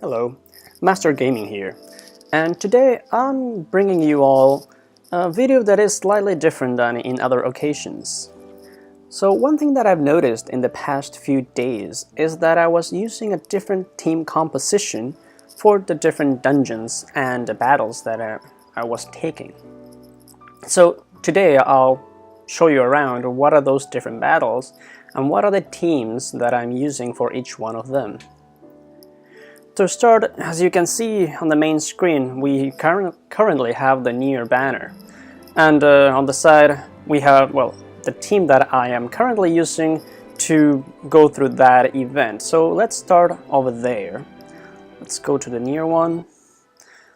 Hello, Master Gaming here, and today I'm bringing you all a video that is slightly different than in other occasions. So one thing that I've noticed in the past few days is that I was using a different team composition for the different dungeons and the battles that I was taking. So today I'll show you around what are those different battles and what are the teams that I'm using for each one of them. To start, as you can see on the main screen, we currently have the NieR banner. And on the side we have, well, the team that I am currently using to go through that event. So let's start over there. Let's go to the NieR one.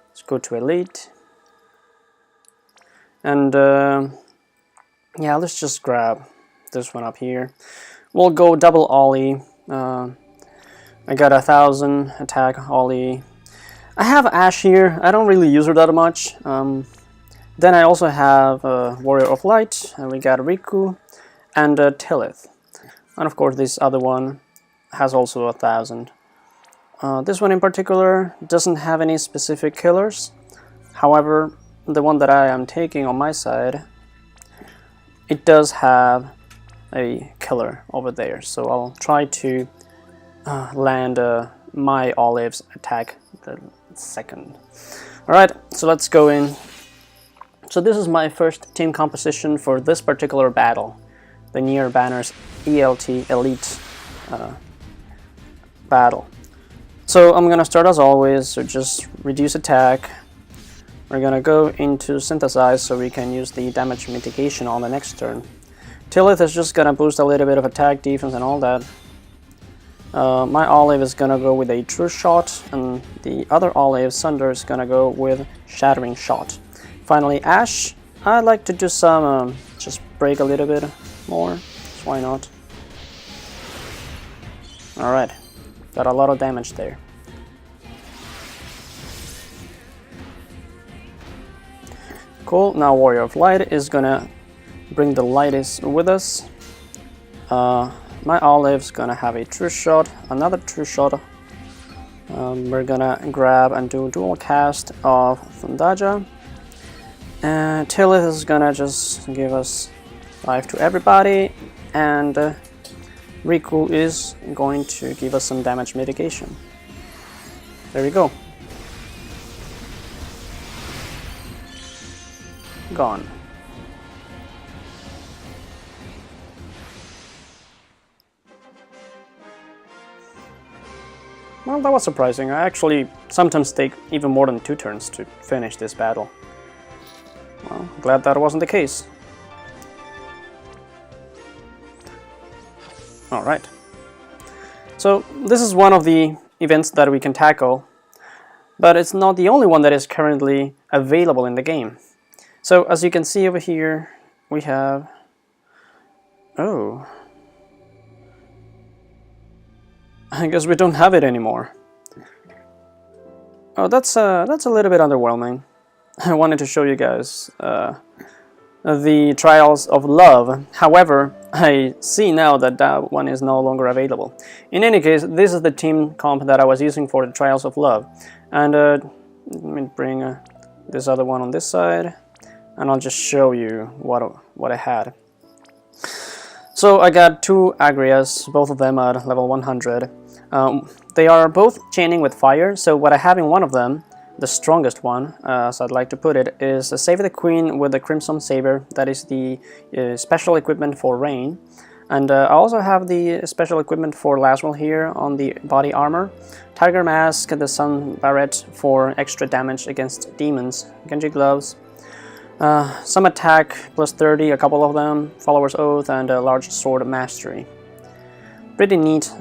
Let's go to Elite. And yeah, let's just grab this one up here. We'll go double ollie. I got 1000 attack ollie. I have Ashe here. I don't really use her that much. Then I also have Warrior of Light, and we got Riku and Tillith. And of course this other one has also 1000. This one in particular doesn't have any specific killers. However, the one that I am taking on my side, it does have a killer over there. So I'll try to land my Olive's attack the second. Alright, so let's go in. So this is my first team composition for this particular battle, the NieR Banner's ELT Elite battle. So I'm gonna start as always, so just reduce attack. We're gonna go into synthesize so we can use the damage mitigation on the next turn. Tillith is just gonna boost a little bit of attack, defense and all that. My Olive is gonna go with a True Shot, and the other Olive, Sunder, is gonna go with Shattering Shot. Finally, Ashe, I like to do some, just break a little bit more, so why not? Alright, got a lot of damage there. Cool, now Warrior of Light is gonna bring the lightest with us. My Olive's gonna have a True Shot, another True Shot. We're gonna grab and do dual cast of Thundaja. And Tillith is gonna just give us life to everybody, and Riku is going to give us some damage mitigation. There we go. Gone. Well, that was surprising. I actually sometimes take even more than 2 turns to finish this battle. Well, glad that wasn't the case. Alright. So, this is one of the events that we can tackle, but it's not the only one that is currently available in the game. So, as you can see over here, we have... Oh... I guess we don't have it anymore. Oh, that's a little bit underwhelming. I wanted to show you guys the Trials of Love. However, I see now that that one is no longer available. In any case, this is the team comp that I was using for the Trials of Love. And let me bring this other one on this side, and I'll just show you what I had. So I got 2 Agrias, both of them at level 100. They are both chaining with fire, so what I have in one of them, the strongest one, as I'd like to put it, is Save the Queen with the Crimson Saber. That is the special equipment for rain. And I also have the special equipment for Laswell here on the body armor. Tiger Mask, the Sun Barret for extra damage against demons. Genji Gloves. Some attack plus 30, a couple of them. Follower's Oath and a large sword mastery. Pretty neat.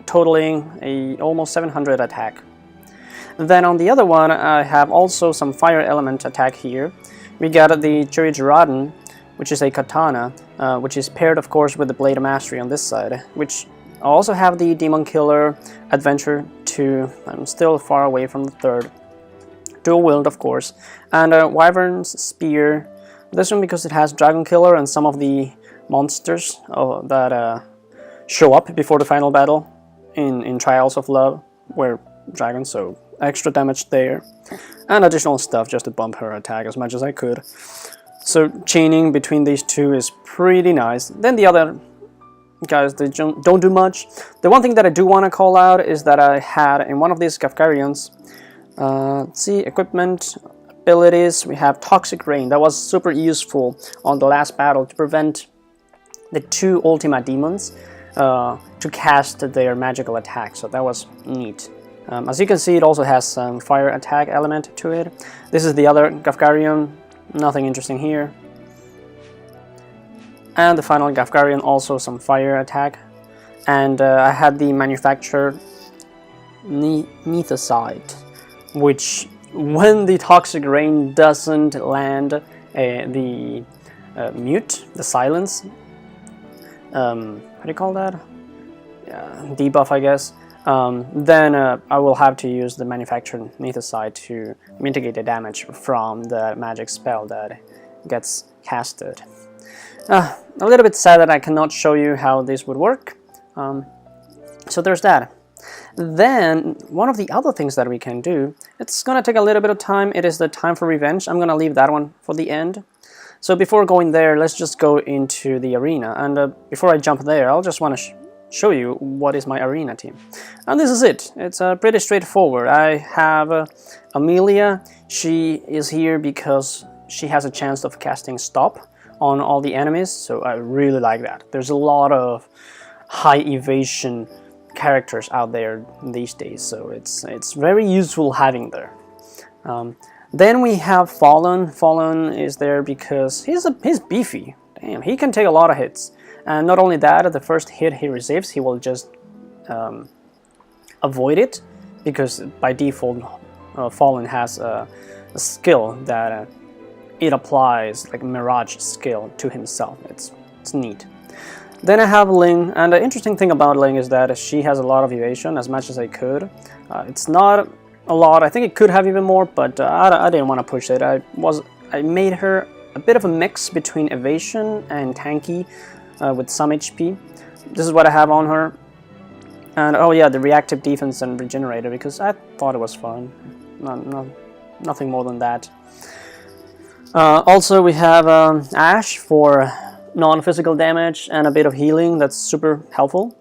Totaling almost 700 attack. Then on the other one, I have also some fire element attack here. We got the Chirijiraden, which is a katana, which is paired of course with the Blade of Mastery on this side, which I also have the Demon Killer Adventure 2. I'm still far away from the 3rd. Dual wield of course, and Wyvern's Spear. This one because it has Dragon Killer and some of the monsters that show up before the final battle in Trials of Love, where dragon, so extra damage there. And additional stuff just to bump her attack as much as I could. So chaining between these two is pretty nice. Then the other guys, they don't do much. The one thing that I do want to call out is that I had in one of these Kafkarians, let's see, equipment, abilities, we have Toxic Rain. That was super useful on the last battle to prevent the 2 Ultima Demons to cast their magical attack, so that was neat. As you can see, it also has some fire attack element to it. This is the other Kafkarian, nothing interesting here. And the final Kafkarian, also some fire attack. And I had the manufactured Neethicide, which when the Toxic Rain doesn't land the mute, the silence, how do you call that? Debuff, I guess. Then I will have to use the manufactured Neethicide to mitigate the damage from the magic spell that gets casted. A little bit sad that I cannot show you how this would work. So there's that. Then one of the other things that we can do, it's gonna take a little bit of time. It is the time for revenge. I'm gonna leave that one for the end. So before going there, let's just go into the arena. And before I jump there, I'll just want to show you what is my arena team. And this is it. It's pretty straightforward. I have Amelia. She is here because she has a chance of casting Stop on all the enemies, so I really like that. There's a lot of high evasion characters out there these days, so it's very useful having there. Then we have Fallen. Fallen is there because he's beefy. Damn, he can take a lot of hits. And not only that, the first hit he receives, he will just avoid it, because by default Fallen has a skill that it applies like a mirage skill to himself. It's neat. Then I have Ling, and the interesting thing about Ling is that she has a lot of evasion, as much as I could. It's not a lot. I think it could have even more, but I didn't want to push it. I made her a bit of a mix between evasion and tanky with some HP. This is what I have on her. And oh yeah, the reactive defense and regenerator, because I thought it was fun. Nothing more than that. Also we have Ash for non-physical damage and a bit of healing. That's super helpful,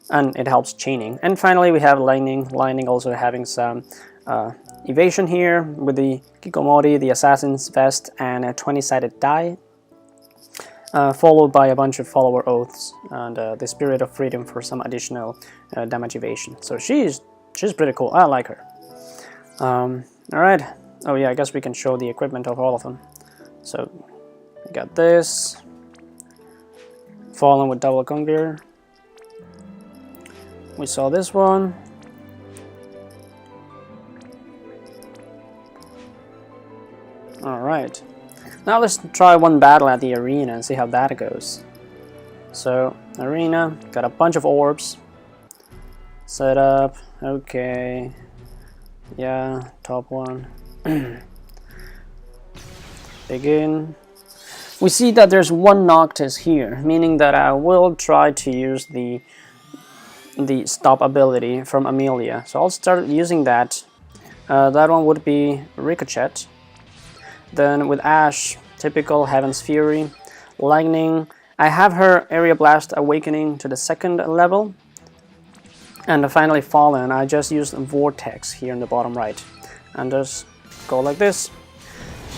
and it helps chaining. And finally we have Lightning. Lightning also having some evasion here with the Kikomori, the Assassin's Vest, and a 20-sided die, followed by a bunch of follower oaths and the Spirit of Freedom for some additional damage evasion. So she's pretty cool. I like her. Alright. Oh yeah, I guess we can show the equipment of all of them. So we got this. Fallen with double conquer. We saw this one. Alright. Now let's try one battle at the arena and see how that goes. So, arena, got a bunch of orbs. Set up, okay. Yeah, top one. Begin. We see that there's one Noctis here, meaning that I will try to use the stop ability from Amelia. So I'll start using that. That one would be Ricochet. Then with Ash, typical Heaven's Fury. Lightning, I have her Area Blast Awakening to the 2nd level. And finally Fallen, I just used Vortex here in the bottom right. And just go like this.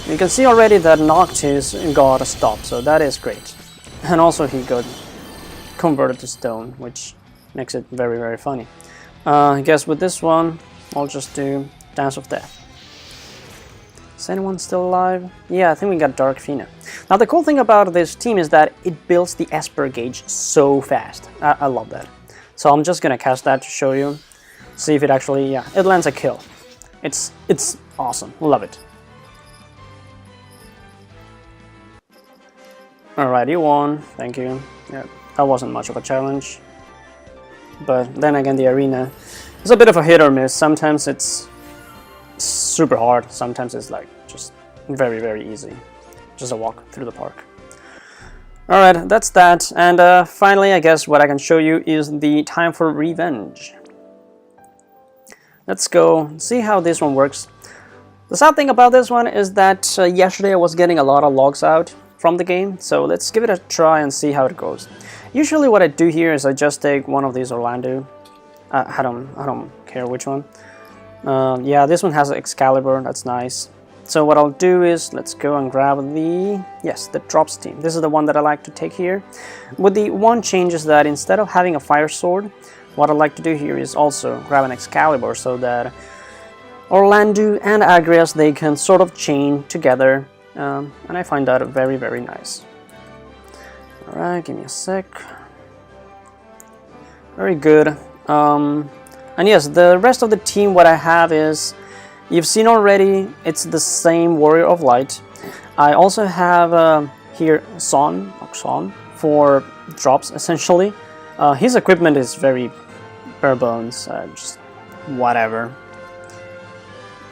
You can see already that Noctis got a stop, so that is great. And also he got converted to stone, which makes it very, very funny. I guess with this one, I'll just do Dance of Death. Is anyone still alive? Yeah, I think we got Dark Fina. Now the cool thing about this team is that it builds the Esper gauge so fast. I love that. So I'm just gonna cast that to show you. See if it actually, yeah, it lands a kill. It's awesome, love it. Alright, you won, thank you. Yeah, that wasn't much of a challenge. But then again, the arena is a bit of a hit or miss. Sometimes it's super hard, sometimes it's like just very, very easy. Just a walk through the park. Alright, that's that. And finally, I guess what I can show you is the time for revenge. let's go see how this one works. The sad thing about this one is that yesterday I was getting a lot of logs out from the game, so let's give it a try and see how it goes. Usually what I do here is I just take one of these Orlando. I don't care which one. Yeah, this one has Excalibur, that's nice. So what I'll do is, let's go and grab the drops team. This is the one that I like to take here. With the one change is that instead of having a fire sword, what I like to do here is also grab an Excalibur so that Orlando and Agrias, they can sort of chain together, and I find that very, very nice. Alright, give me a sec. Very good. And yes, the rest of the team, what I have is, you've seen already, it's the same Warrior of Light. I also have here Son for drops, essentially. His equipment is very bare bones, just whatever.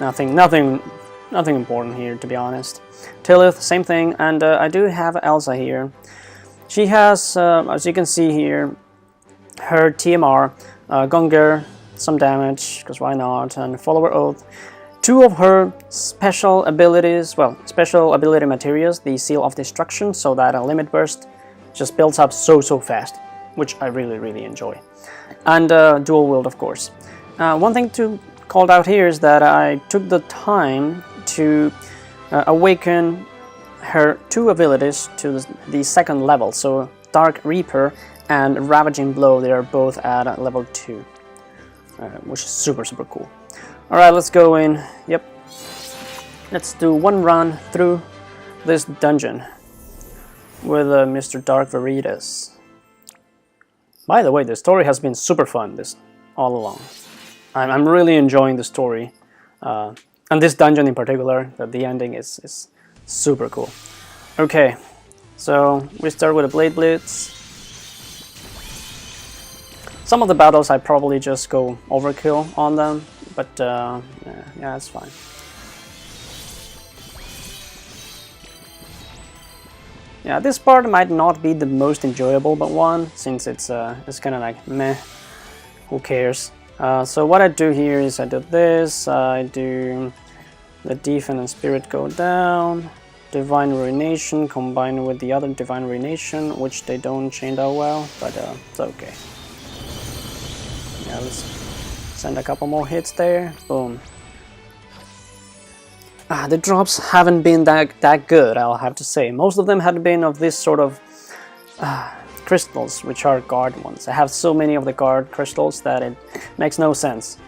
Nothing important here, to be honest. Tillith, same thing, and I do have Elsa here. She has, as you can see here, her TMR, Gungar, some damage, because why not, and Follower Oath. Two of her special abilities, well, special ability materials, the Seal of Destruction, so that a limit burst just builds up so fast, which I really enjoy. And dual wield, of course. One thing to call out here is that I took the time to awaken her two abilities to the second level, so Dark Reaper and Ravaging Blow, they are both at level 2, which is super cool. Alright, let's go in. Yep. Let's do one run through this dungeon with Mr. Dark Veritas. By the way, the story has been super fun all along. I'm really enjoying the story. And this dungeon in particular, the ending is super cool. Okay, so we start with a Blade Blitz. Some of the battles I probably just go overkill on them, but yeah, it's fine. Yeah, this part might not be the most enjoyable but one, since it's kind of like meh, who cares. So what I do here is I do this, I do the Defense and Spirit go down, Divine Ruination combined with the other Divine Ruination, which they don't chain that well, but it's okay. Yeah, let's send a couple more hits there, boom. The drops haven't been that good, I'll have to say. Most of them had been of this sort of crystals, which are guard ones. I have so many of the guard crystals that it makes no sense.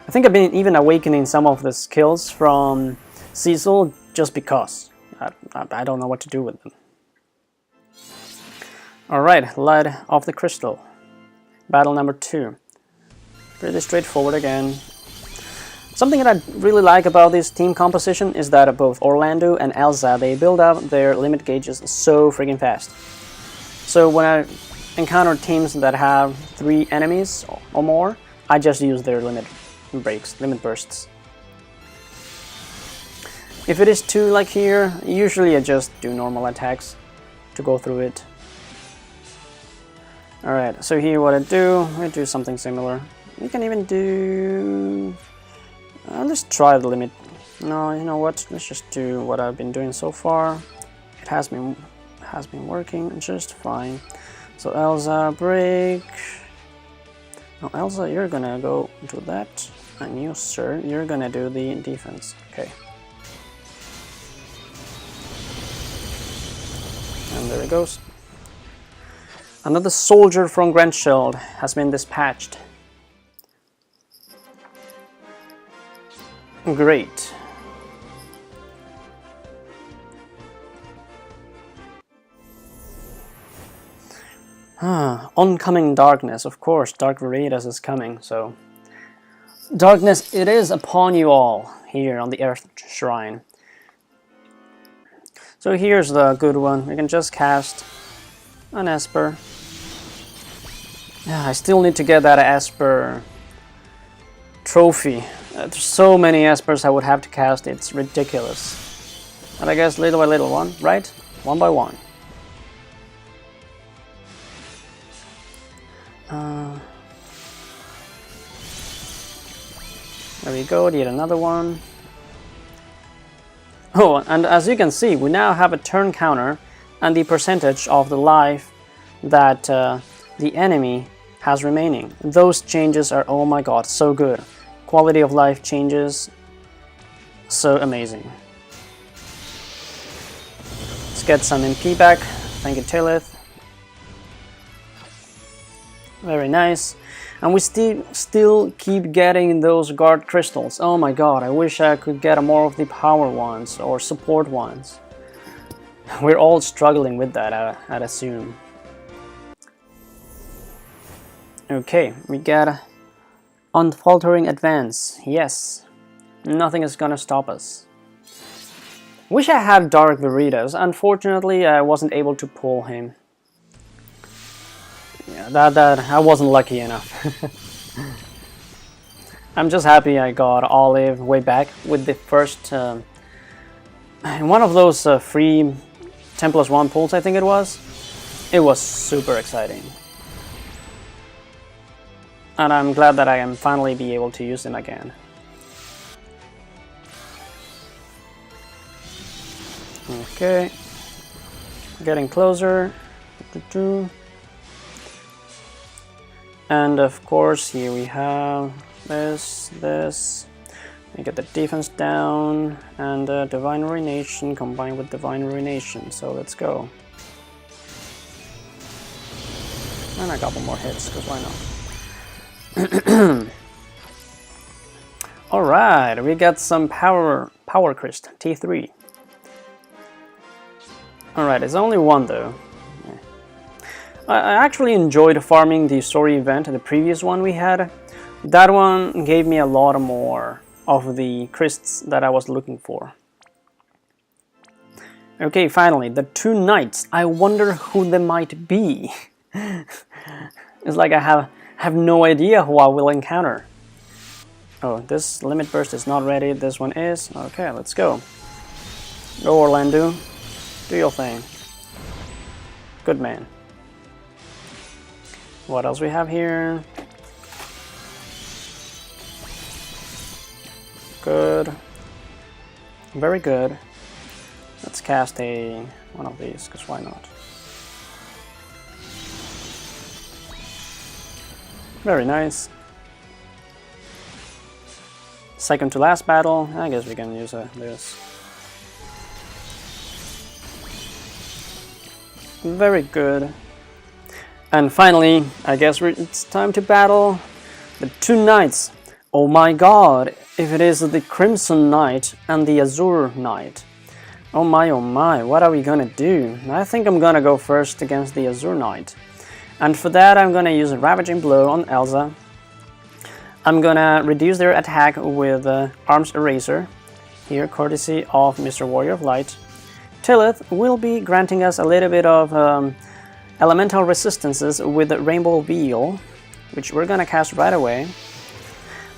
I think I've been even awakening some of the skills from Cecil just because. I don't know what to do with them. Alright, Light of the Crystal. Battle number 2. Pretty straightforward again. Something that I really like about this team composition is that both Orlando and Elsa, they build up their limit gauges so freaking fast. So when I encounter teams that have 3 enemies or more, I just use their limit bursts. If it is 2 like here, usually I just do normal attacks to go through it. Alright, so here what I do something similar. You can even do... let's try the limit. No, you know what? Let's just do what I've been doing so far. It has been working just fine. So Elsa, break. No, Elsa, you're gonna go do that. And you, sir, you're gonna do the defense. Okay. And there it goes. Another soldier from Grandshield has been dispatched. Great. Oncoming darkness, of course, Dark Veritas is coming, so... Darkness, it is upon you all, here on the Earth Shrine. So here's the good one, we can just cast an Esper. Yeah, I still need to get that Esper trophy. There's so many Espers I would have to cast, it's ridiculous. And I guess little by little one, right? One by one. There we go, yet another one. Oh, and as you can see, we now have a turn counter and the percentage of the life that the enemy has remaining. Those changes are, oh my god, so good. Quality of life changes, so amazing. Let's get some MP back. Thank you, Tilith. Very nice. And we still keep getting those guard crystals. Oh my god, I wish I could get more of the power ones or support ones. We're all struggling with that, I'd assume. Okay, we get unfaltering advance. Yes, nothing is gonna stop us. Wish I had Dark Veritas. Unfortunately, I wasn't able to pull him. Yeah, that I wasn't lucky enough. I'm just happy I got Olive way back with the first one of those free 10+1 pulls, I think it was. It was super exciting. And I'm glad that I can finally be able to use him again. Okay. Getting closer. And of course, here we have this. We get the defense down, and Divine Ruination combined with Divine Ruination. So let's go. And a couple more hits, because why not? Alright, we got some power crystal, T3. Alright, it's only one though. I actually enjoyed farming the story event, the previous one we had. That one gave me a lot more of the crysts that I was looking for. Okay, finally, the two knights. I wonder who they might be. It's like I have no idea who I will encounter. Oh, this limit burst is not ready. This one is. Okay, let's go. Go, Orlando. Do your thing. Good man. What else we have here? Good. Very good. Let's cast one of these, because why not? Very nice. Second to last battle. I guess we can use this. Very good. And finally, I guess it's time to battle the two knights. Oh my god, if it is the Crimson Knight and the Azure Knight. Oh my, what are we gonna do? I think I'm gonna go first against the Azure Knight. And for that, I'm gonna use a Ravaging Blow on Elsa. I'm gonna reduce their attack with Arms Eraser, here courtesy of Mr. Warrior of Light. Tilith will be granting us a little bit of elemental resistances with Rainbow Veil, which we're gonna cast right away.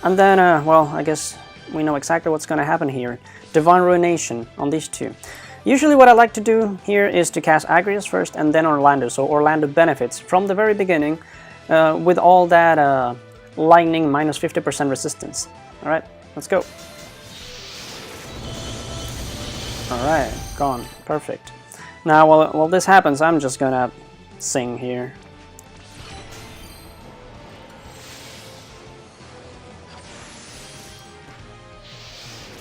And then, well, I guess we know exactly what's gonna happen here. Divine Ruination on these two. Usually what I like to do here is to cast Agrius first and then Orlando, so Orlando benefits from the very beginning with all that lightning minus 50% resistance. Alright, let's go. Alright, gone. Perfect. Now, while this happens, I'm just gonna sing here.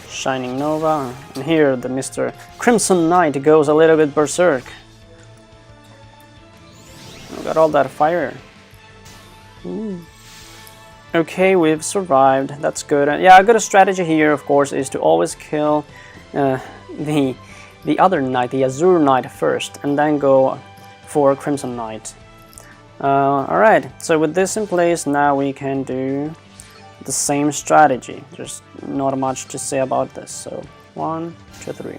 Shining Nova, and here the Mr. Crimson Knight goes a little bit berserk. We got all that fire. Ooh. Okay, we've survived. That's good. Yeah, a good strategy here, of course, is to always kill the other knight, the Azure Knight first, and then go for Crimson Knight. Alright, so with this in place, now we can do the same strategy. There's not much to say about this. So 1, 2, 3.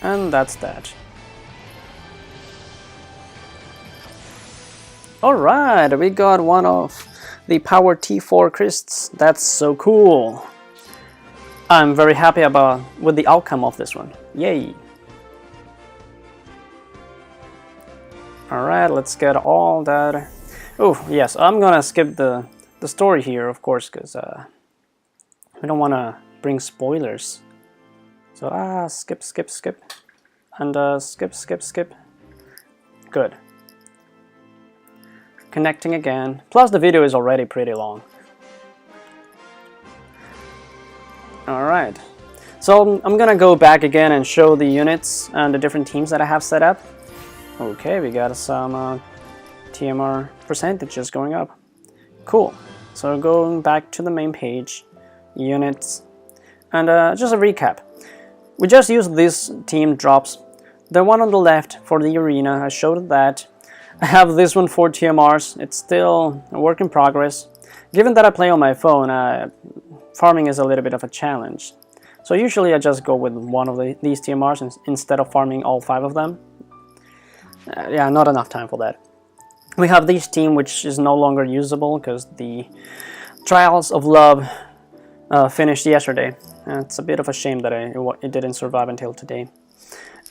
And that's that. Alright, we got one of the Power T4 crysts. That's so cool. I'm very happy with the outcome of this one. Yay! Alright, let's get all that Oh, yes, I'm gonna skip the story here, of course, because we don't want to bring spoilers. So, skip, skip, skip. And skip, skip, skip. Good. Connecting again. Plus, the video is already pretty long. Alright. So, I'm gonna go back again and show the units and the different teams that I have set up. Okay, we got some TMR percentages going up. Cool. So, going back to the main page, units, and just a recap. We just used these team drops. The one on the left for the arena, I showed that. I have this one for TMRs. It's still a work in progress. Given that I play on my phone, farming is a little bit of a challenge. So usually I just go with one of these TMRs instead of farming all 5 of them. Yeah, not enough time for that. We have this team which is no longer usable because the Trials of Love finished yesterday. It's a bit of a shame that it didn't survive until today.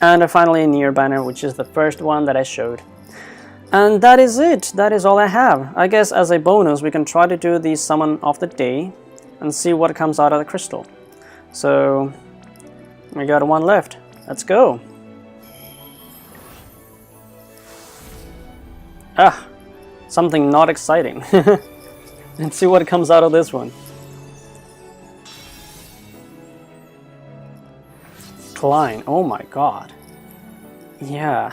And finally NieR banner, which is the first one that I showed. And that is it. That is all I have. I guess as a bonus we can try to do the summon of the day and see what comes out of the crystal. So we got one left. Let's go. Something not exciting. Let's see what comes out of this one. Klein. Oh my god. Yeah.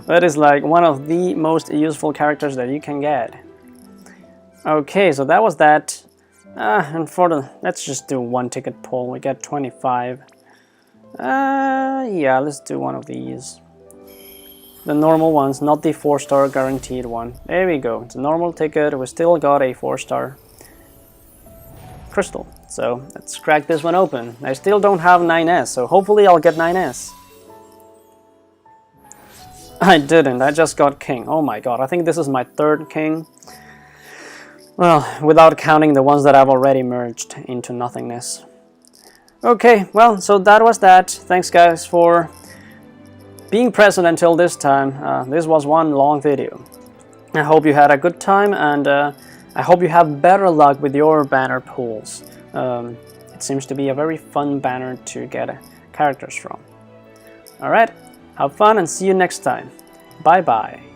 That is like one of the most useful characters that you can get. Okay, so that was that. And for the... let's just do one ticket pull. We get 25. Yeah, let's do one of these. The normal ones, not the 4-star guaranteed one. There we go. It's a normal ticket. We still got a 4-star crystal. So let's crack this one open. I still don't have 9S, so hopefully I'll get 9S. I didn't. I just got king. Oh my god. I think this is my 3rd king. Well, without counting the ones that I've already merged into nothingness. Okay, well, so that was that. Thanks guys for being present until this time. This was one long video. I hope you had a good time, and I hope you have better luck with your banner pools. It seems to be a very fun banner to get characters from. Alright, have fun and see you next time. Bye bye.